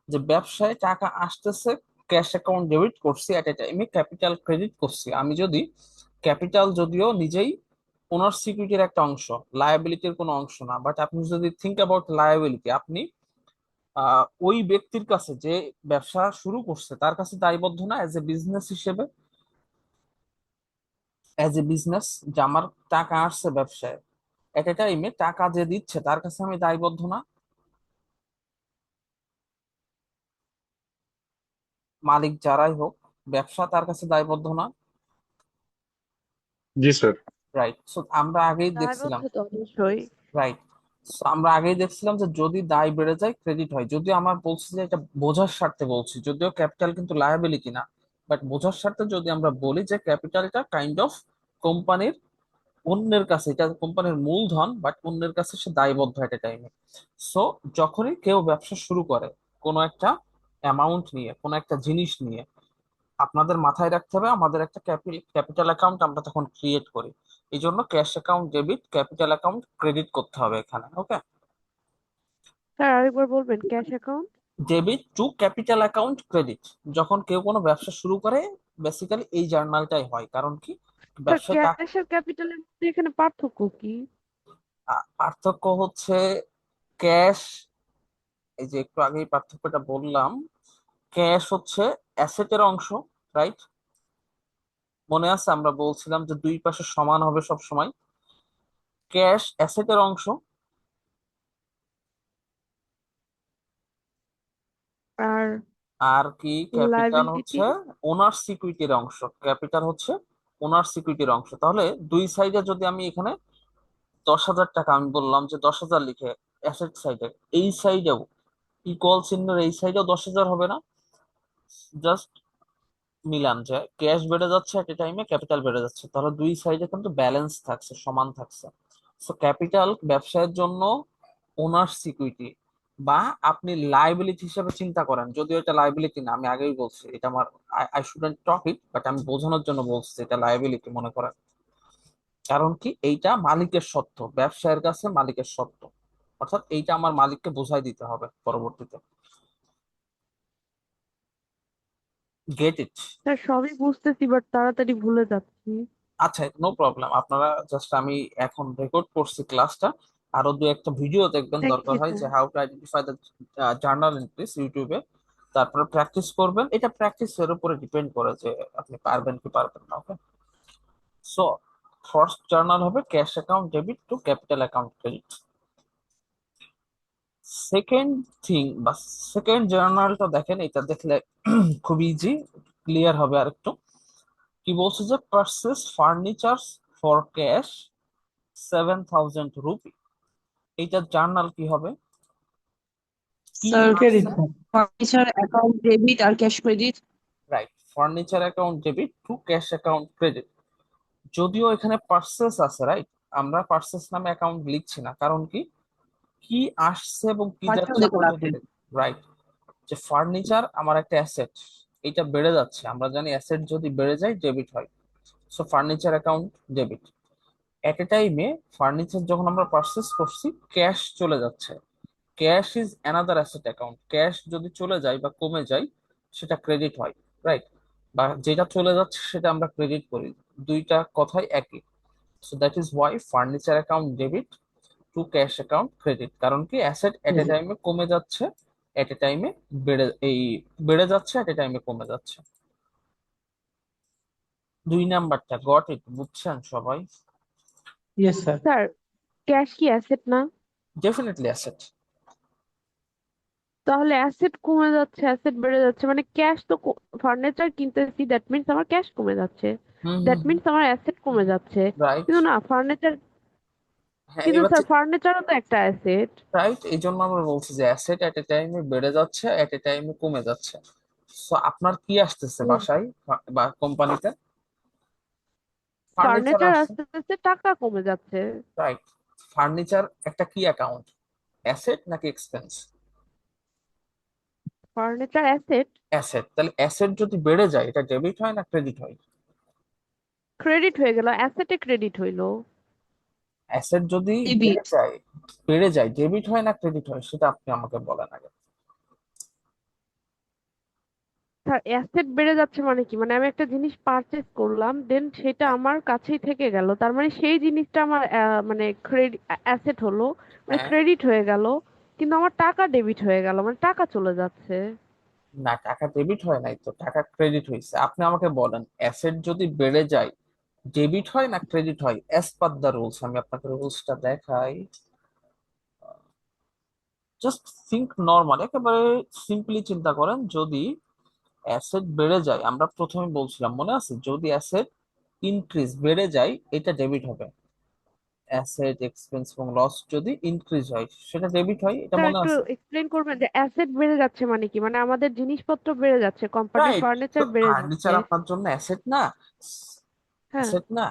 যে ব্যবসায় টাকা আসতেছে, ক্যাশ অ্যাকাউন্ট ডেবিট করছি, এট এ টাইমে ক্যাপিটাল ক্রেডিট করছি। আমি যদি ক্যাপিটাল যদিও নিজেই ওনার সিকিউরিটির একটা অংশ, লায়াবিলিটির কোনো অংশ না, বাট আপনি যদি থিঙ্ক অ্যাবাউট লায়াবিলিটি, আপনি ওই ব্যক্তির কাছে যে ব্যবসা শুরু করছে তার কাছে দায়বদ্ধ না এজ এ বিজনেস হিসেবে, এজ এ বিজনেস, যে আমার টাকা আসছে ব্যবসায়, এট এ টাইমে টাকা যে দিচ্ছে তার কাছে আমি দায়বদ্ধ না? মালিক যারাই হোক, ব্যবসা তার কাছে দায়বদ্ধ না? জি স্যার। রাইট, সো আমরা আগেই দেখছিলাম, দায়বদ্ধ তো অবশ্যই। রাইট, আমরা আগেই দেখছিলাম যে যদি দায় বেড়ে যায় ক্রেডিট হয়। যদিও আমার বলছি যে এটা বোঝার স্বার্থে বলছি, যদিও ক্যাপিটাল কিন্তু লায়াবিলিটি না, বাট বোঝার স্বার্থে যদি আমরা বলি যে ক্যাপিটালটা কাইন্ড অফ কোম্পানির অন্যের কাছে, এটা কোম্পানির মূলধন, বাট অন্যের কাছে সে দায়বদ্ধ একটা টাইমে। সো যখনই কেউ ব্যবসা শুরু করে কোনো একটা অ্যামাউন্ট নিয়ে, কোনো একটা জিনিস নিয়ে, আপনাদের মাথায় রাখতে হবে আমাদের একটা ক্যাপিটাল অ্যাকাউন্ট আমরা তখন ক্রিয়েট করি। এই জন্য cash account debit, capital account credit করতে হবে এখানে। ওকে, স্যার আরেকবার বলবেন cash account? Debit two capital account credit. যখন কেউ কোনো ব্যবসা শুরু করে বেসিক্যালি এই জার্নালটাই হয়, কারণ কি স্যার ব্যবসায় টাকা, ক্যাশ আর ক্যাপিটালের মধ্যে এখানে পার্থক্য কি? পার্থক্য হচ্ছে ক্যাশ, এই যে একটু আগেই পার্থক্যটা বললাম, ক্যাশ হচ্ছে অ্যাসেটের অংশ, রাইট? মনে আছে আমরা বলছিলাম যে দুই পাশে সমান হবে সব সময়। ক্যাশ অ্যাসেটের অংশ, আর আর কি ক্যাপিটাল লায়াবিলিটি? হচ্ছে ওনার সিকিউরিটির অংশ। ক্যাপিটাল হচ্ছে ওনার সিকিউরিটির অংশ। তাহলে দুই সাইডে যদি আমি এখানে 10,000 টাকা, আমি বললাম যে 10,000 লিখে অ্যাসেট সাইডে, এই সাইডেও ইকুয়াল চিহ্নের এই সাইডেও 10,000 হবে না? জাস্ট মিলান যে ক্যাশ বেড়ে যাচ্ছে এট এ টাইমে ক্যাপিটাল বেড়ে যাচ্ছে, তাহলে দুই সাইডে কিন্তু ব্যালেন্স থাকছে, সমান থাকছে। সো ক্যাপিটাল ব্যবসায়ের জন্য ওনার সিকিউরিটি, বা আপনি লাইবিলিটি হিসেবে চিন্তা করেন, যদিও এটা লাইবিলিটি না, আমি আগেই বলছি এটা আমার, I shouldn't talk it, but আমি বোঝানোর জন্য বলছি এটা লাইবিলিটি মনে করেন। কারণ কি এইটা মালিকের সত্ত্ব, ব্যবসায়ের কাছে মালিকের সত্ত্ব, অর্থাৎ এইটা আমার মালিককে বোঝাই দিতে হবে পরবর্তীতে। Get it? স্যার সবই বুঝতেছি বাট তাড়াতাড়ি ভুলে যাচ্ছি। আচ্ছা, নো প্রবলেম, আপনারা জাস্ট, আমি এখন রেকর্ড করছি ক্লাসটা, আরো দু একটা ভিডিও দেখবেন থ্যাংক দরকার ইউ হয়, স্যার। যে how to identify the journal entries ইউটিউবে। তারপরে প্র্যাকটিস করবেন, এটা প্র্যাকটিসের উপরে ডিপেন্ড করে যে আপনি পারবেন কি পারবেন না। ওকে, সো ফার্স্ট জার্নাল হবে cash account debit two capital account credit. Second thing বা সেকেন্ড জার্নালটা দেখেন, এটা দেখলে খুব ইজি, ক্লিয়ার হবে আর একটু। কি বলছে যে purchase furniture for cash 7,000 rupee. এইটার জার্নাল কি হবে? কি Sir, Credit আসছে? card. furniture account debit or cash credit? Right, furniture account debit two cash account credit. যদিও এখানে পার্সেস আছে, রাইট, আমরা পার্সেস নামে অ্যাকাউন্ট লিখছি না, কারণ কি কি আসছে এবং কি যাচ্ছে Purchase আমরা করতে। রাইট, যে ফার্নিচার আমার একটা অ্যাসেট, এটা বেড়ে যাচ্ছে, আমরা জানি অ্যাসেট যদি বেড়ে যায় ডেবিট হয়। So furniture account debit. At a টাইমে ফার্নিচার যখন আমরা পারচেস করছি ক্যাশ চলে যাচ্ছে, cash is another asset account, cash যদি চলে যায় বা কমে যায় সেটা ক্রেডিট হয়, রাইট, বা যেটা চলে যাচ্ছে সেটা আমরা ক্রেডিট করি, দুইটা কথাই একই। So that is Y furniture account debit two cash account credit, কারণ কি অ্যাসেট এট এ টাইমে কমে যাচ্ছে, এট এ টাইমে বেড়ে যাচ্ছে, এট এ টাইমে কমে যাচ্ছে। 2 নাম্বারটা গট ইট, বুঝছেন সবাই? Yes, sir. স্যার ক্যাশ কি অ্যাসেট না? Definitely asset. তাহলে অ্যাসেট কমে যাচ্ছে, অ্যাসেট বেড়ে যাচ্ছে, মানে ক্যাশ তো ফার্নিচার কিনতেছি, দ্যাট মিন্স আমার ক্যাশ কমে যাচ্ছে, হুম দ্যাট হুম, মিন্স আমার অ্যাসেট কমে যাচ্ছে। রাইট। কিন্তু না ফার্নিচার, হ্যাঁ, কিন্তু এবার স্যার ফার্নিচারও তো একটা অ্যাসেট। রাইট, এই জন্য আমরা বলছি যে অ্যাসেট এট এ টাইমে বেড়ে যাচ্ছে, এট এ টাইমে কমে যাচ্ছে। সো আপনার কি আসতেছে বাসায় বা কোম্পানিতে? ফার্নিচার ফার্নিচার আসছে, আস্তে আস্তে টাকা কমে যাচ্ছে। রাইট। ফার্নিচার একটা কি অ্যাকাউন্ট, অ্যাসেট নাকি এক্সপেন্স? Furniture asset. অ্যাসেট, তাহলে অ্যাসেট যদি বেড়ে যায় এটা ডেবিট হয় না ক্রেডিট হয়? ক্রেডিট হয়ে গেল, অ্যাসেটে ক্রেডিট হইলো। অ্যাসেট যদি Debit. বেড়ে যায় ডেবিট হয় না ক্রেডিট হয়, সেটা আপনি আমাকে বলেন আগে। স্যার অ্যাসেট বেড়ে যাচ্ছে মানে কি, মানে আমি একটা জিনিস পারচেজ করলাম, দেন সেটা আমার কাছেই থেকে গেল, তার মানে সেই জিনিসটা আমার মানে ক্রেডিট অ্যাসেট হলো, মানে হ্যাঁ, ক্রেডিট হয়ে গেল, কিন্তু আমার টাকা ডেবিট হয়ে গেল, মানে টাকা চলে যাচ্ছে। না টাকা ডেবিট হয় নাই তো, টাকা ক্রেডিট হয়েছে। আপনি আমাকে বলেন অ্যাসেট যদি বেড়ে যায় ডেবিট হয় না ক্রেডিট হয় অ্যাজ পার দ্য রুলস? আমি আপনাকে রুলসটা দেখাই, জাস্ট থিঙ্ক নর্মাল, একেবারে সিম্পলি চিন্তা করেন। যদি অ্যাসেট বেড়ে যায়, আমরা প্রথমে বলছিলাম মনে আছে, যদি অ্যাসেট ইনক্রিজ বেড়ে যায় এটা ডেবিট হবে, অ্যাসেট এক্সপেন্স এবং লস যদি ইনক্রিজ হয় সেটা ডেবিট হয়, এটা স্যার মনে একটু আছে? এক্সপ্লেন করবেন যে অ্যাসেট বেড়ে যাচ্ছে মানে কি, মানে আমাদের জিনিসপত্র বেড়ে যাচ্ছে, কোম্পানির রাইট, তো ফার্নিচার বেড়ে ফার্নিচার যাচ্ছে। আপনার জন্য অ্যাসেট না? হ্যাঁ, অ্যাসেট না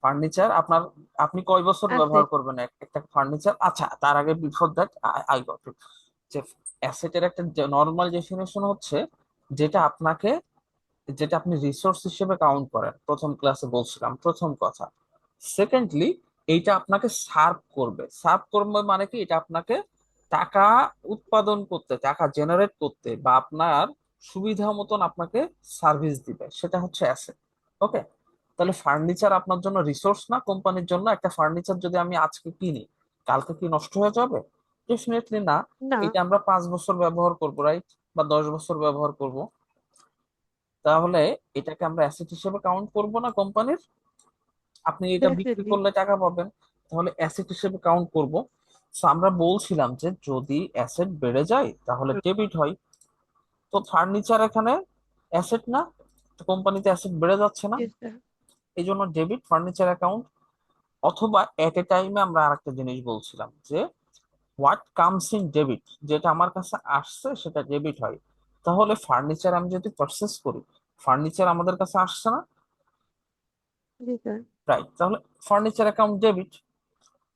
ফার্নিচার আপনার? আপনি কয় বছর ব্যবহার অ্যাসেট। করবেন একটা ফার্নিচার? আচ্ছা, তার আগে before that I got it, যে অ্যাসেটের একটা নর্মাল ডেফিনেশন হচ্ছে যেটা আপনাকে, যেটা আপনি রিসোর্স হিসেবে কাউন্ট করেন, প্রথম ক্লাসে বলছিলাম প্রথম কথা। সেকেন্ডলি, এইটা আপনাকে সার্ভ করবে, সার্ভ করবে মানে কি, এটা আপনাকে টাকা উৎপাদন করতে, টাকা জেনারেট করতে, বা আপনার সুবিধা মতন আপনাকে সার্ভিস দিবে, সেটা হচ্ছে অ্যাসেট। ওকে, তাহলে ফার্নিচার আপনার জন্য রিসোর্স না কোম্পানির জন্য? একটা ফার্নিচার যদি আমি আজকে কিনি কালকে কি নষ্ট হয়ে যাবে? ডেফিনেটলি না। না, এটা আমরা 5 বছর ব্যবহার করবো, রাইট, বা 10 বছর ব্যবহার করব। তাহলে এটাকে আমরা অ্যাসেট হিসেবে কাউন্ট করব না কোম্পানির? আপনি এটা বিক্রি ডেফিনেটলি। করলে টাকা পাবেন, তাহলে অ্যাসেট হিসেবে কাউন্ট করব। সো আমরা বলছিলাম যে যদি অ্যাসেট বেড়ে যায় তাহলে ডেবিট হয়। তো ফার্নিচার এখানে অ্যাসেট না, তো কোম্পানিতে অ্যাসেট বেড়ে যাচ্ছে না, জি স্যার। এই জন্য ডেবিট ফার্নিচার অ্যাকাউন্ট। অথবা এট এ টাইমে আমরা আরেকটা জিনিস বলছিলাম যে হোয়াট কামস ইন ডেবিট, যেটা আমার কাছে আসছে সেটা ডেবিট হয়। তাহলে ফার্নিচার আমি যদি পারচেস করি, ফার্নিচার আমাদের কাছে আসছে না, জি স্যার। রাইট, তাহলে ফার্নিচার অ্যাকাউন্ট ডেবিট।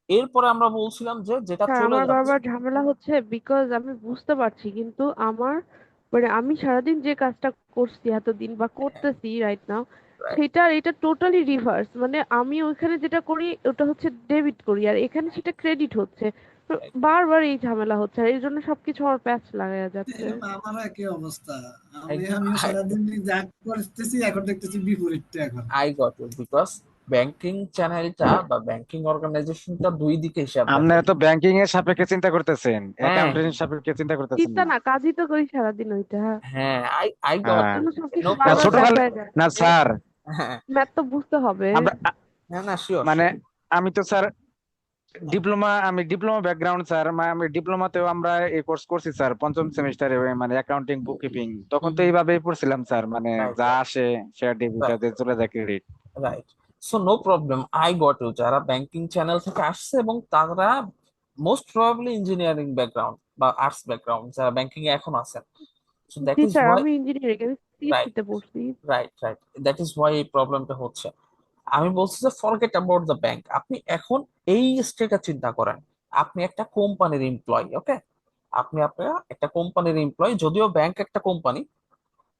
এরপরে আমরা বলছিলাম যে যেটা স্যার চলে আমার যাচ্ছে, বারবার ঝামেলা হচ্ছে, বিকজ আমি বুঝতে পারছি কিন্তু আমার, মানে আমি সারাদিন যে কাজটা করছি এতদিন বা করতেছি রাইট নাও, রাইট, সেটা এটা টোটালি রিভার্স, মানে আমি ওইখানে যেটা করি ওটা হচ্ছে ডেবিট করি, আর এখানে সেটা ক্রেডিট হচ্ছে। তো বারবার এই ঝামেলা হচ্ছে, আর এই জন্য সবকিছু আমার প্যাচ লাগায়া যাচ্ছে। এরকম আমারও একই অবস্থা। একদম আমিও সারাদিন যা করতেছি এখন দেখতেছি বিপরীতটা এখন। I got it, because banking চ্যানেলটা বা ব্যাংকিং অর্গানাইজেশনটা দুই দিকে হিসাব রাখে। আপনারা তো ব্যাংকিং এর সাপেক্ষে চিন্তা করতেছেন, হ্যাঁ অ্যাকাউন্টিং এর সাপেক্ষে চিন্তা করতেছেন চিন্তা না। না, কাজই তো করি সারাদিন ওইটা, হ্যাঁ, আই আই গট হ্যাঁ, এই জন্য ইট, সবকিছু নো না বারবার প্রবলেম। ছোটকালে, প্যাচায় যায়। না স্যার, হ্যাঁ, ম্যাথ তো বুঝতে হবে। আমরা হ্যাঁ, না শিওর মানে শিওর। আমি তো স্যার আমি ডিপ্লোমা ব্যাকগ্রাউন্ড স্যার, আমি ডিপ্লোমাতেও আমরা এই কোর্স করছি স্যার, পঞ্চম সেমিস্টারে, মানে অ্যাকাউন্টিং বুক কিপিং, তখন তো এইভাবেই পড়ছিলাম স্যার, মানে রাইট যা রাইট আসে শেয়ার ডেবিট আর রাইট যে চলে যায় credit. Right, so no problem, I got you. যারা ব্যাংকিং চ্যানেল থেকে আসছে এবং তারা মোস্ট প্রবাবলি ইঞ্জিনিয়ারিং ব্যাকগ্রাউন্ড বা আর্টস ব্যাকগ্রাউন্ড, যারা ব্যাংকিং এ এখন আছেন, সো দ্যাট জি ইজ স্যার, ওয়াই। আমি ইঞ্জিনিয়ারিং, আমি রাইট, সিএসসি তে পড়ছি। Right, right, that is why এই প্রবলেমটা হচ্ছে। আমি বলছি যে ফরগেট অ্যাবাউট দ্য ব্যাংক, আপনি এখন এই স্টেটে চিন্তা করেন, আপনি একটা কোম্পানির এমপ্লয়ি, ওকে? আপনি আপনার একটা কোম্পানির এমপ্লয়ি, যদিও ব্যাংক একটা company,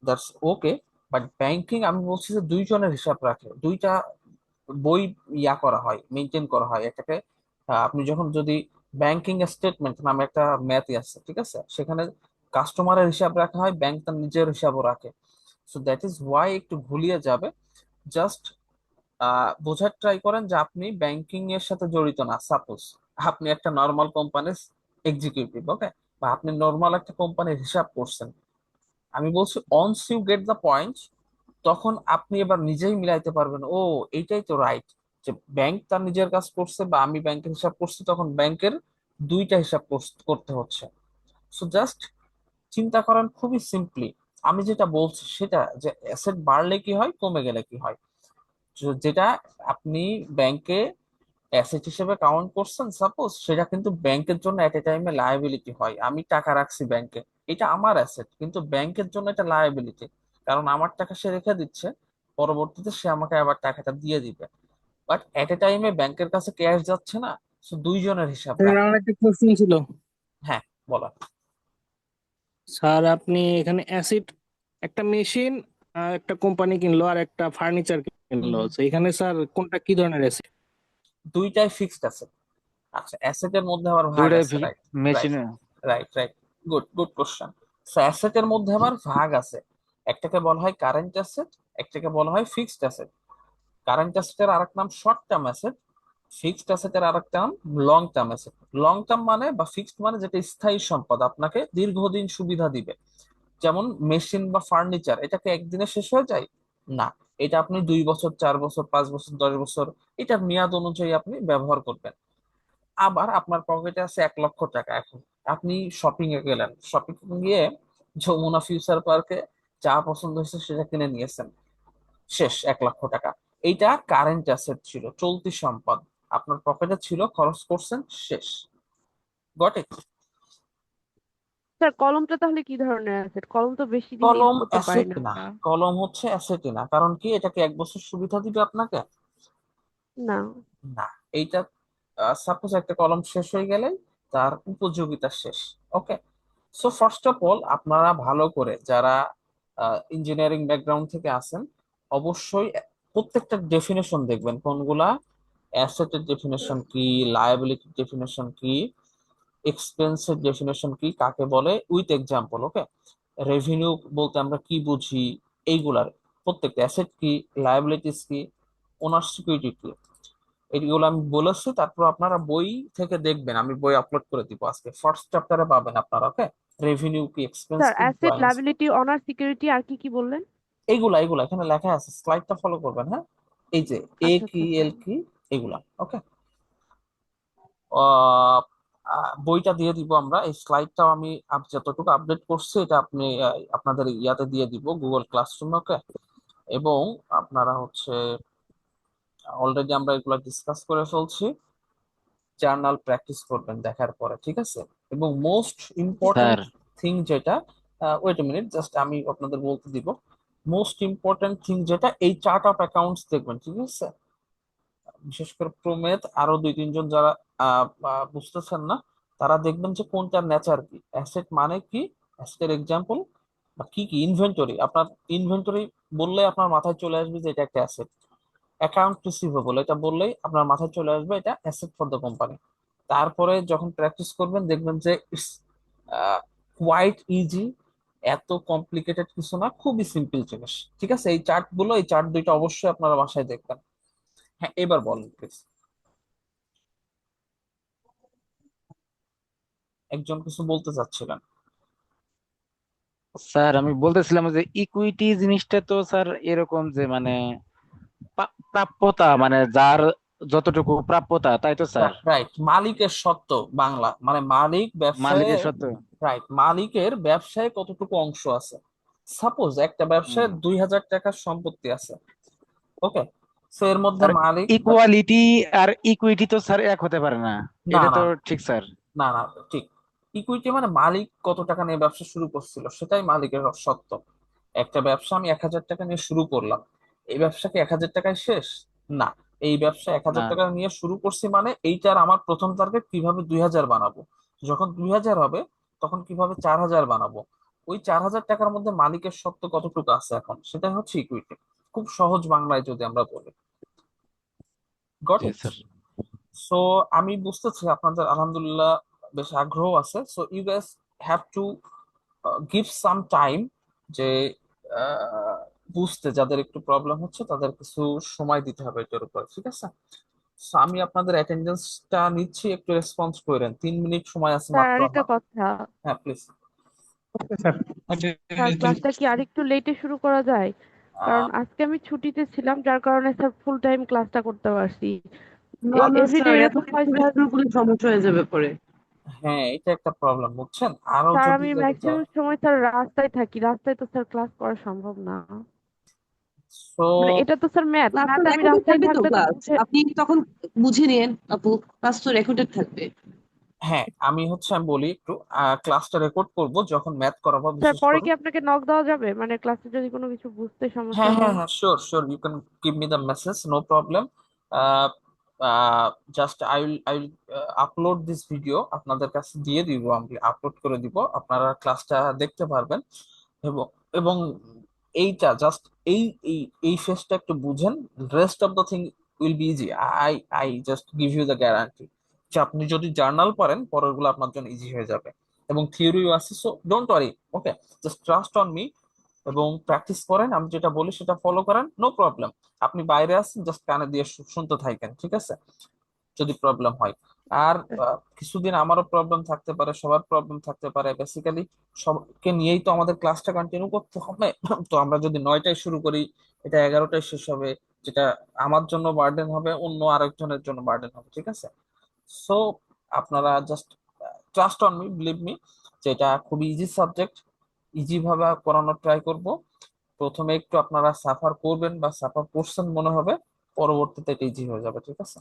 that's okay, but banking আমি বলছি যে দুইজনের হিসাব রাখে, দুইটা বই করা হয়, মেনটেন করা হয় এটাকে। আপনি যখন যদি ব্যাংকিং স্টেটমেন্ট নামে একটা ম্যাথই আছে, ঠিক আছে, সেখানে কাস্টমারের হিসাব রাখা হয়, ব্যাংক তার নিজের হিসাবও রাখে। সো দ্যাট ইজ ওয়াই একটু ভুলিয়ে যাবে। জাস্ট বোঝার ট্রাই করেন যে আপনি ব্যাংকিং এর সাথে জড়িত না। সাপোজ আপনি একটা নর্মাল কোম্পানির এক্সিকিউটিভ, ওকে, বা আপনি নর্মাল একটা কোম্পানির হিসাব করছেন। আমি বলছি once you get the point, তখন আপনি এবার নিজেই মিলাইতে পারবেন, ও এইটাই তো রাইট, যে ব্যাংক তার নিজের কাজ করছে বা আমি ব্যাংকের হিসাব করছি, তখন ব্যাংকের দুইটা হিসাব করতে হচ্ছে। সো জাস্ট চিন্তা করেন খুবই সিম্পলি। আমি যেটা বলছি সেটা, যে অ্যাসেট বাড়লে কি হয়, কমে গেলে কি হয়। যেটা আপনি ব্যাংকে অ্যাসেট হিসেবে কাউন্ট করছেন সাপোজ, সেটা কিন্তু ব্যাংকের জন্য এট এ টাইমে লায়াবিলিটি হয়। আমি টাকা রাখছি ব্যাংকে, এটা আমার অ্যাসেট, কিন্তু ব্যাংকের জন্য এটা লায়াবিলিটি, কারণ আমার টাকা সে রেখে দিচ্ছে, পরবর্তীতে সে আমাকে আবার টাকাটা দিয়ে দিবে। বাট এট এ টাইমে ব্যাংকের কাছে ক্যাশ যাচ্ছে না, সো দুইজনের হিসাব স্যার রাখে। আমার একটা কোশ্চেন ছিল। হ্যাঁ, বলা। স্যার আপনি এখানে অ্যাসিড, একটা মেশিন, একটা কোম্পানি কিনলো আর একটা ফার্নিচার কিনলো, তো এখানে স্যার কোনটা কি ধরনের অ্যাসিড? দুইটাই ফিক্সড অ্যাসেট। আচ্ছা, অ্যাসেটের মধ্যে আবার ভাগ দুইটাই আছে, রাইট? রাইট, মেশিনে। Right, right, good good question. অ্যাসেটের মধ্যে আবার ভাগ আছে, একটাকে বলা হয় কারেন্ট অ্যাসেট, একটাকে বলা হয় ফিক্সড অ্যাসেট। কারেন্ট অ্যাসেটের আরেক নাম শর্ট টার্ম অ্যাসেট, ফিক্সড অ্যাসেটের আরেক নাম long term asset. Long term মানে বা ফিক্সড মানে যেটা স্থায়ী সম্পদ, আপনাকে দীর্ঘদিন সুবিধা দিবে। যেমন মেশিন বা ফার্নিচার, এটাকে একদিনে শেষ হয়ে যায় না, এটা আপনি 2 বছর, 4 বছর, 5 বছর, 10 বছর, এটার মেয়াদ অনুযায়ী আপনি ব্যবহার করবেন। আবার আপনার পকেটে আছে 1 লক্ষ টাকা, এখন আপনি শপিং এ গেলেন, শপিং গিয়ে যমুনা ফিউচার পার্কে যা পছন্দ হয়েছে সেটা কিনে নিয়েছেন, শেষ 1 লক্ষ টাকা। এইটা কারেন্ট অ্যাসেট ছিল, চলতি সম্পদ, আপনার পকেটে ছিল, খরচ করছেন, শেষ। Got it? স্যার কলমটা তাহলে কি ধরনের অ্যাসেট? কলম তো বেশি দিন ইউজ কলম করতে পারি অ্যাসেট না না, আমরা। কলম হচ্ছে অ্যাসেটই না, কারণ কি এটাকে 1 বছর সুবিধা দিবে আপনাকে? না না। এইটা সাপোজ একটা কলম শেষ হয়ে গেলে তার উপযোগিতা শেষ। ওকে, সো ফার্স্ট অফ অল আপনারা ভালো করে, যারা ইঞ্জিনিয়ারিং ব্যাকগ্রাউন্ড থেকে আসেন, অবশ্যই প্রত্যেকটা ডেফিনেশন দেখবেন, কোনগুলা অ্যাসেটের ডেফিনেশন কি, লায়াবিলিটির ডেফিনেশন কি, এক্সপেন্সের ডেফিনেশন কি, কাকে বলে, উইথ এক্সাম্পল। ওকে, রেভিনিউ বলতে আমরা কি বুঝি, এইগুলার প্রত্যেকটা অ্যাসেট কি, লায়াবিলিটিস কি, ওনার সিকিউরিটি কি, এইগুলো আমি বলেছি। তারপর আপনারা বই থেকে দেখবেন, আমি বই আপলোড করে দিব আজকে, ফার্স্ট চ্যাপ্টারে পাবেন আপনারা। ওকে, রেভিনিউ কি, এক্সপেন্স স্যার, কি, অ্যাসেট, ড্রয়িংস কি, লায়াবিলিটি, অনার, সিকিউরিটি, আর কি কি বললেন? এইগুলা এইগুলা এখানে লেখা আছে, স্লাইডটা ফলো করবেন। হ্যাঁ, এই যে এ আচ্ছা কি, আচ্ছা আচ্ছা। এল কি, এগুলা। ওকে, বইটা দিয়ে দিব আমরা, এই স্লাইডটাও আমি যতটুকু আপডেট করছি এটা আপনি আপনাদের ইয়াতে দিয়ে দিব, গুগল ক্লাসরুমে। ওকে, এবং আপনারা হচ্ছে অলরেডি আমরা এগুলো ডিসকাস করে ফেলছি, জার্নাল প্র্যাকটিস করবেন দেখার পরে, ঠিক আছে? এবং মোস্ট ইম্পর্টেন্ট স্যার থিং যেটা, ওয়েট এ মিনিট, জাস্ট আমি আপনাদের বলতে দিব, মোস্ট ইম্পর্টেন্ট থিং যেটা, এই চার্ট অফ অ্যাকাউন্টস দেখবেন, ঠিক আছে? বিশেষ করে প্রমেদ আরো 2-3 জন যারা বুঝতেছেন না, তারা দেখবেন যে কোনটার নেচার কি, অ্যাসেট মানে কি, অ্যাসেটের এক্সাম্পল, বা কি কি ইনভেন্টরি। আপনার ইনভেন্টরি বললে আপনার মাথায় চলে আসবে যে এটা একটা অ্যাসেট। অ্যাকাউন্ট রিসিভেবল এটা বললেই আপনার মাথায় চলে আসবে এটা অ্যাসেট ফর দ্য কোম্পানি। তারপরে যখন প্র্যাকটিস করবেন দেখবেন যে ইটস কোয়াইট ইজি, এত কমপ্লিকেটেড কিছু না, খুবই সিম্পল জিনিস। ঠিক আছে, এই চার্ট গুলো, এই চার্ট দুইটা অবশ্যই আপনারা বাসায় দেখবেন। হ্যাঁ, এবার বলেন প্লিজ, একজন কিছু বলতে চাচ্ছিলেন। স্যার আমি বলতেছিলাম যে ইকুইটি জিনিসটা তো স্যার এরকম যে মানে প্রাপ্যতা, মানে যার যতটুকু প্রাপ্যতা, তাই তো স্যার? রাইট, মালিকের সত্ত্ব, বাংলা মানে মালিক ব্যবসায়ে। মালিকের সত্ত্ব। রাইট, মালিকের ব্যবসায় কতটুকু অংশ আছে। সাপোজ একটা ব্যবসায় হুম। 2000 টাকার সম্পত্তি আছে, ওকে, সো এর মধ্যে আর মালিক ইকুয়ালিটি আর ইকুইটি তো স্যার এক হতে পারে না, না এটা না তো ঠিক স্যার। না না ঠিক। ইকুইটি মানে মালিক কত টাকা নিয়ে ব্যবসা শুরু করছিল সেটাই মালিকের সত্ত্ব। একটা ব্যবসা আমি 1,000 টাকা নিয়ে শুরু করলাম, এই ব্যবসা কি 1,000 টাকায় শেষ? না। এই ব্যবসা এক না হাজার টাকা নিয়ে শুরু করছি মানে এইটার আমার প্রথম টার্গেট কিভাবে 2,000 বানাবো। যখন 2,000 হবে তখন কিভাবে 4,000 বানাবো। ওই 4,000 টাকার মধ্যে মালিকের সত্ত্ব কতটুকু আছে এখন, সেটাই হচ্ছে ইকুইটি। খুব সহজ বাংলায় যদি আমরা বলি। গট জি ইট? স্যার। সো আমি বুঝতেছি আপনাদের আলহামদুলিল্লাহ বেশ আগ্রহ আছে। So you guys have to give some time, যে বুঝতে যাদের একটু প্রবলেম হচ্ছে তাদের কিছু সময় দিতে হবে এটার উপর, ঠিক আছে? So, আমি আপনাদের অ্যাটেন্ডেন্সটা নিচ্ছি, একটু রেসপন্স করেন, 3 মিনিট সময় আছে স্যার মাত্র আরেকটা আমার। কথা, হ্যাঁ প্লিজ। স্যার স্যার ক্লাসটা কি আরেকটু লেটে শুরু করা যায়? কারণ আজকে আমি ছুটিতে ছিলাম, যার কারণে স্যার ফুল টাইম ক্লাসটা করতে পারছি। না না এভরিডে স্যার, এত এরকম হয় করে স্যার। শুরু করলে সমস্যা হয়ে যাবে পরে। হ্যাঁ এটা একটা প্রবলেম বুঝছেন, আরো স্যার যদি আমি লেগে যায়। ম্যাক্সিমাম সময় স্যার রাস্তায় থাকি, রাস্তায় তো স্যার ক্লাস করা সম্ভব না। সো মানে এটা তো স্যার ম্যাথ, ক্লাস তো ম্যাথ আমি রেকর্ডেড রাস্তায় থাকবে তো, থাকলে তো ক্লাস বুঝে। আপনি তখন বুঝে নিন আপু, ক্লাস তো রেকর্ডেড থাকবে। হ্যাঁ আমি বলি একটু, ক্লাসটা রেকর্ড করব যখন ম্যাথ করাবো স্যার বিশেষ পরে করে। কি আপনাকে নক দেওয়া যাবে, মানে ক্লাসে যদি কোনো কিছু বুঝতে সমস্যা হ্যাঁ হ্যাঁ হয়? হ্যাঁ, sure sure, you can give me the message, no problem. Just I will upload this video, আপনাদের কাছে দিয়ে দিব, আমি আপলোড করে দিব, আপনারা ক্লাসটা দেখতে পারবেন। এবং এবং এইটা জাস্ট এই এই এই ফেসটা একটু বুঝেন, rest of the thing will be easy. I I just give you the guarantee যে আপনি যদি জার্নাল পড়েন পরের গুলো আপনার জন্য ইজি হয়ে যাবে। এবং থিওরিও আছে, so don't worry, okay? Just trust on me এবং প্র্যাকটিস করেন, আমি যেটা বলি সেটা ফলো করেন, নো প্রবলেম। আপনি বাইরে আসেন, জাস্ট কানে দিয়ে শুনতে থাকেন, ঠিক আছে? যদি প্রবলেম হয়। আর কিছুদিন আমারও প্রবলেম থাকতে পারে, সবার প্রবলেম থাকতে পারে, বেসিক্যালি সবকে নিয়েই তো আমাদের ক্লাসটা কন্টিনিউ করতে হবে। তো আমরা যদি 9টায় শুরু করি, এটা 11টায় শেষ হবে, যেটা আমার জন্য বার্ডেন হবে, অন্য আরেকজনের জন্য বার্ডেন হবে, ঠিক আছে? সো আপনারা just trust on me, believe me, যে এটা খুবই ইজি সাবজেক্ট, ইজি ভাবে করানোর ট্রাই করব। প্রথমে একটু আপনারা সাফার করবেন বা সাফার করছেন মনে হবে, পরবর্তীতে এটা ইজি হয়ে যাবে, ঠিক আছে?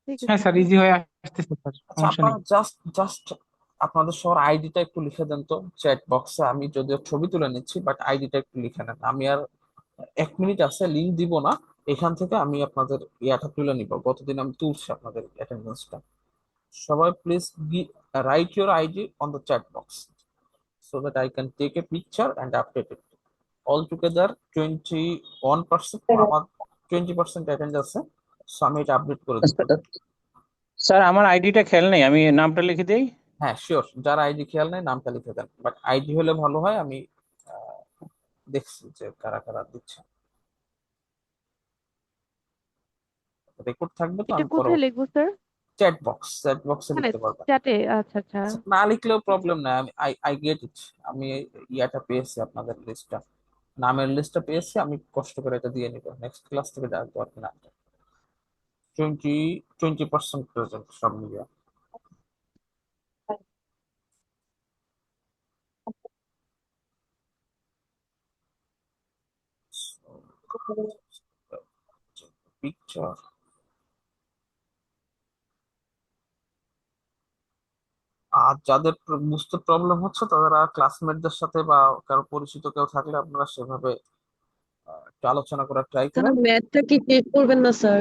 ঠিক হ্যাঁ আছে স্যার, স্যার। ইজি হয়ে আসতেছে স্যার, আচ্ছা সমস্যা আপনারা নেই। জাস্ট জাস্ট আপনাদের সবার আইডিটা একটু লিখে দেন তো চ্যাট বক্সে, আমি যদিও ছবি তুলে নিচ্ছি বাট আইডিটা একটু লিখে নেন। আমি আর 1 মিনিট আছে, লিঙ্ক দিব না, এখান থেকে আমি আপনাদের ইয়াটা তুলে নিব, গতদিন আমি তুলছি আপনাদের অ্যাটেন্ডেন্সটা। সবাই please write your ID on the chat box so that I can take a picture and update it. Altogether 21%, আমার 20% অ্যাটেন্ড আছে, সো আমি এটা আপডেট করে দিব। স্যার আমার আইডিটা খেয়াল নেই, আমি নামটা লিখে দিই। হ্যাঁ শিওর, যার আইডি খেয়াল নেই নামটা লিখে দেন, বাট আইডি হলে ভালো হয়, আমি আহ, দেখছি যে কারা কারা দিচ্ছে। রেকর্ড থাকবে তো, এটা আমি কোথায় লিখবো স্যার? চ্যাট বক্সে মানে লিখতে পারবেন। চ্যাটে? আচ্ছা আচ্ছা। আচ্ছা, না লিখলেও প্রবলেম নাই, আমি আই গেট ইট। আমি ইয়াটা পেয়েছি, আপনাদের লিস্টটা, নামের লিস্টটা পেয়েছি, আমি কষ্ট করে এটা দিয়ে নিব, নেক্সট ক্লাস থেকে ডাকবো আর কি না। 20% প্রেজেন্ট সব মিলিয়ে। পিকচার। আর যাদের বুঝতে প্রবলেম হচ্ছে তারা ক্লাসমেটদের সাথে বা কারো পরিচিত কেউ থাকলে আপনারা সেভাবে একটু আলোচনা করার ট্রাই স্যার করেন। ম্যাথটা কি শেষ করবেন না স্যার?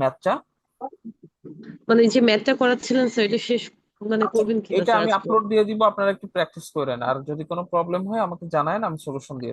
ম্যাথটা মানে এই যে ম্যাথটা করাচ্ছিলেন স্যার, এটা শেষ মানে আচ্ছা, করবেন কিনা এটা স্যার আমি আজকে? আপলোড দিয়ে দিব, আপনারা একটু প্র্যাকটিস করেন, আর যদি কোনো প্রবলেম হয় আমাকে জানায়েন, আমি সলিউশন দিয়ে